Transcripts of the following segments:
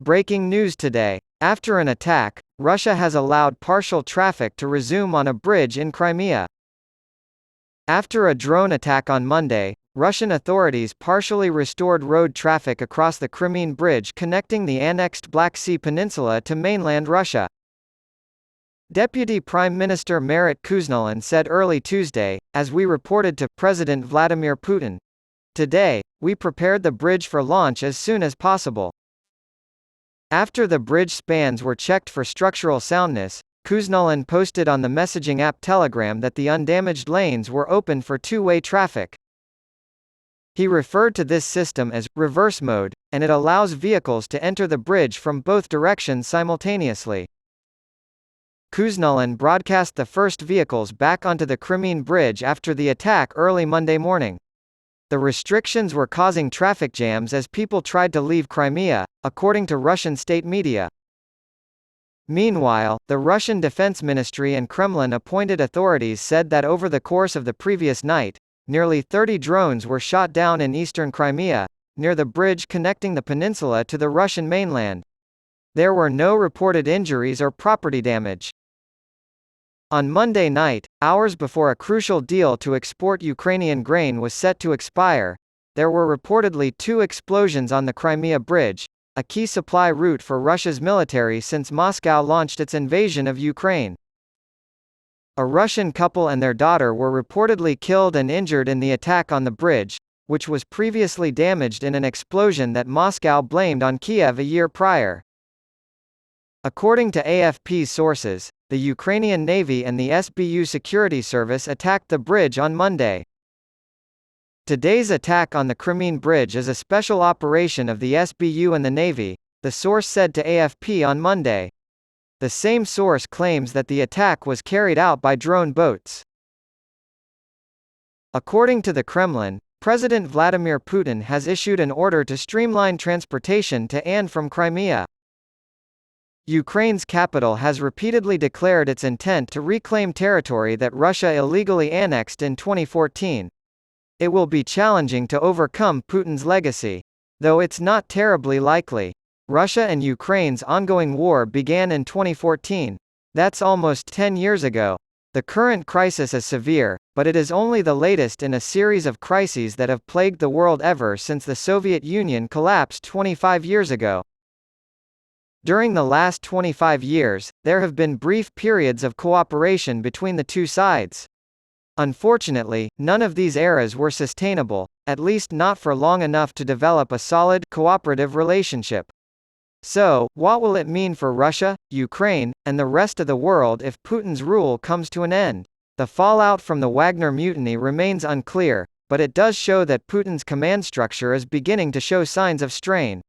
Breaking news today. After an attack, Russia has allowed partial traffic to resume on a bridge in Crimea. After a drone attack on Monday, Russian authorities partially restored road traffic across the Crimean Bridge connecting the annexed Black Sea Peninsula to mainland Russia. Deputy Prime Minister Marat Kuznelin said early Tuesday, as we reported to President Vladimir Putin. Today, we prepared the bridge for launch as soon as possible. After the bridge spans were checked for structural soundness, Kuznelin posted on the messaging app Telegram that the undamaged lanes were open for two-way traffic. He referred to this system as reverse mode, and it allows vehicles to enter the bridge from both directions simultaneously. Kuznelin broadcast the first vehicles back onto the Crimean Bridge after the attack early Monday morning. The restrictions were causing traffic jams as people tried to leave Crimea, according to Russian state media. Meanwhile, the Russian Defense Ministry and Kremlin-appointed authorities said that over the course of the previous night, nearly 30 drones were shot down in eastern Crimea, near the bridge connecting the peninsula to the Russian mainland. There were no reported injuries or property damage. On Monday night, hours before a crucial deal to export Ukrainian grain was set to expire, there were reportedly 2 explosions on the Crimea Bridge, a key supply route for Russia's military since Moscow launched its invasion of Ukraine. A Russian couple and their daughter were reportedly killed and injured in the attack on the bridge, which was previously damaged in an explosion that Moscow blamed on Kiev a year prior. According to AFP sources, the Ukrainian Navy and the SBU security service attacked the bridge on Monday. Today's attack on the Crimean Bridge is a special operation of the SBU and the Navy, the source said to AFP on Monday. The same source claims that the attack was carried out by drone boats. According to the Kremlin, President Vladimir Putin has issued an order to streamline transportation to and from Crimea. Ukraine's capital has repeatedly declared its intent to reclaim territory that Russia illegally annexed in 2014. It will be challenging to overcome Putin's legacy, though it's not terribly likely. Russia and Ukraine's ongoing war began in 2014. That's almost 10 years ago. The current crisis is severe, but it is only the latest in a series of crises that have plagued the world ever since the Soviet Union collapsed 25 years ago. During the last 25 years, there have been brief periods of cooperation between the two sides. Unfortunately, none of these eras were sustainable, at least not for long enough to develop a solid, cooperative relationship. So, what will it mean for Russia, Ukraine, and the rest of the world if Putin's rule comes to an end? The fallout from the Wagner mutiny remains unclear, but it does show that Putin's command structure is beginning to show signs of strain.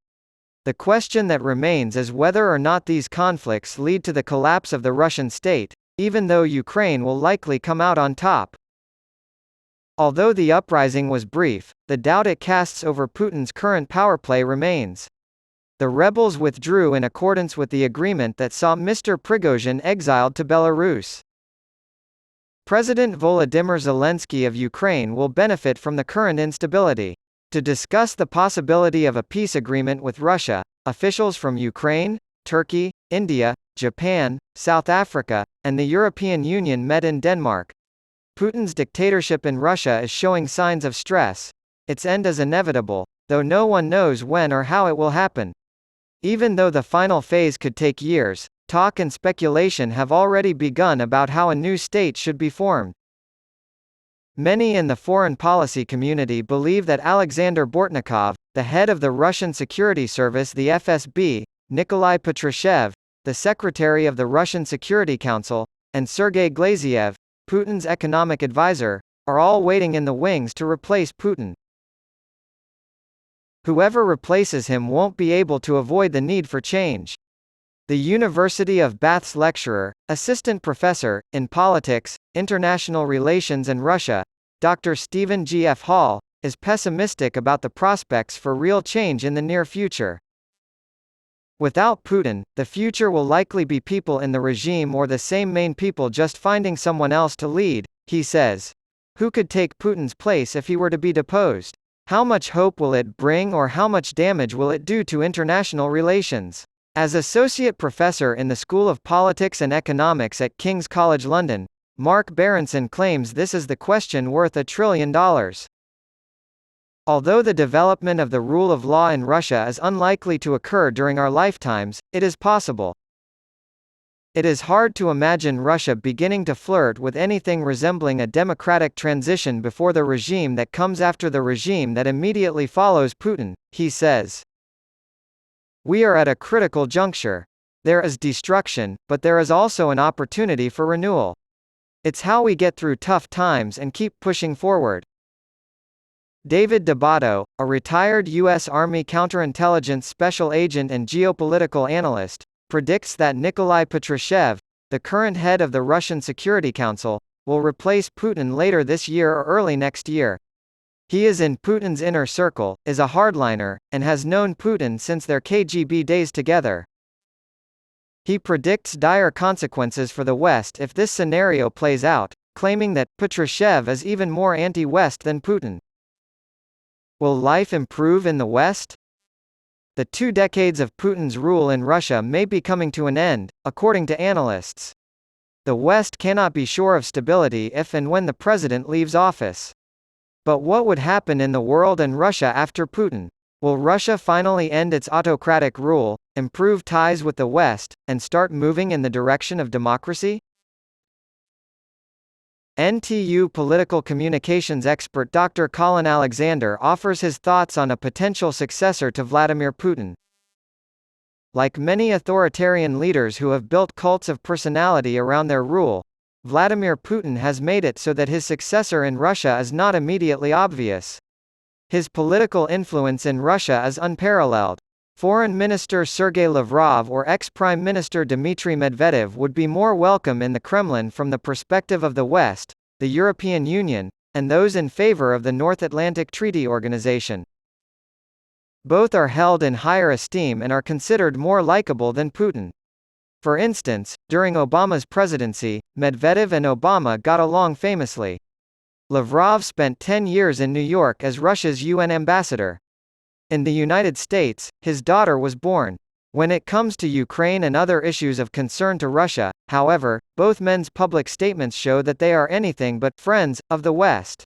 The question that remains is whether or not these conflicts lead to the collapse of the Russian state, even though Ukraine will likely come out on top. Although the uprising was brief, the doubt it casts over Putin's current power play remains. The rebels withdrew in accordance with the agreement that saw Mr. Prigozhin exiled to Belarus. President Volodymyr Zelensky of Ukraine will benefit from the current instability. To discuss the possibility of a peace agreement with Russia, officials from Ukraine, Turkey, India, Japan, South Africa, and the European Union met in Denmark. Putin's dictatorship in Russia is showing signs of stress. Its end is inevitable, though no one knows when or how it will happen. Even though the final phase could take years, talk and speculation have already begun about how a new state should be formed. Many in the foreign policy community believe that Alexander Bortnikov, the head of the Russian security service the FSB, Nikolai Patrushev, the secretary of the Russian Security Council, and Sergei Glaziev, Putin's economic advisor, are all waiting in the wings to replace Putin. Whoever replaces him won't be able to avoid the need for change. The University of Bath's lecturer, assistant professor, in politics, international relations and Russia, Dr. Stephen G. F. Hall, is pessimistic about the prospects for real change in the near future. Without Putin, the future will likely be people in the regime or the same main people just finding someone else to lead, he says. Who could take Putin's place if he were to be deposed? How much hope will it bring, or how much damage will it do to international relations? As Associate Professor in the School of Politics and Economics at King's College London, Mark Berenson claims this is the question worth $1 trillion. Although the development of the rule of law in Russia is unlikely to occur during our lifetimes, it is possible. It is hard to imagine Russia beginning to flirt with anything resembling a democratic transition before the regime that comes after the regime that immediately follows Putin, he says. We are at a critical juncture. There is destruction, but there is also an opportunity for renewal. It's how we get through tough times and keep pushing forward. David D'Abato, a retired U.S. Army counterintelligence special agent and geopolitical analyst, predicts that Nikolai Patrushev, the current head of the Russian Security Council, will replace Putin later this year or early next year. He is in Putin's inner circle, is a hardliner, and has known Putin since their KGB days together. He predicts dire consequences for the West if this scenario plays out, claiming that Patrushev is even more anti-West than Putin. Will life improve in the West? The 2 decades of Putin's rule in Russia may be coming to an end, according to analysts. The West cannot be sure of stability if and when the president leaves office. But what would happen in the world and Russia after Putin? Will Russia finally end its autocratic rule, improve ties with the West, and start moving in the direction of democracy? NTU political communications expert Dr. Colin Alexander offers his thoughts on a potential successor to Vladimir Putin. Like many authoritarian leaders who have built cults of personality around their rule, Vladimir Putin has made it so that his successor in Russia is not immediately obvious. His political influence in Russia is unparalleled. Foreign Minister Sergei Lavrov or ex-Prime Minister Dmitry Medvedev would be more welcome in the Kremlin from the perspective of the West, the European Union, and those in favor of the North Atlantic Treaty Organization. Both are held in higher esteem and are considered more likable than Putin. For instance, during Obama's presidency, Medvedev and Obama got along famously. Lavrov spent 10 years in New York as Russia's UN ambassador. In the United States, his daughter was born. When it comes to Ukraine and other issues of concern to Russia, however, both men's public statements show that they are anything but friends of the West.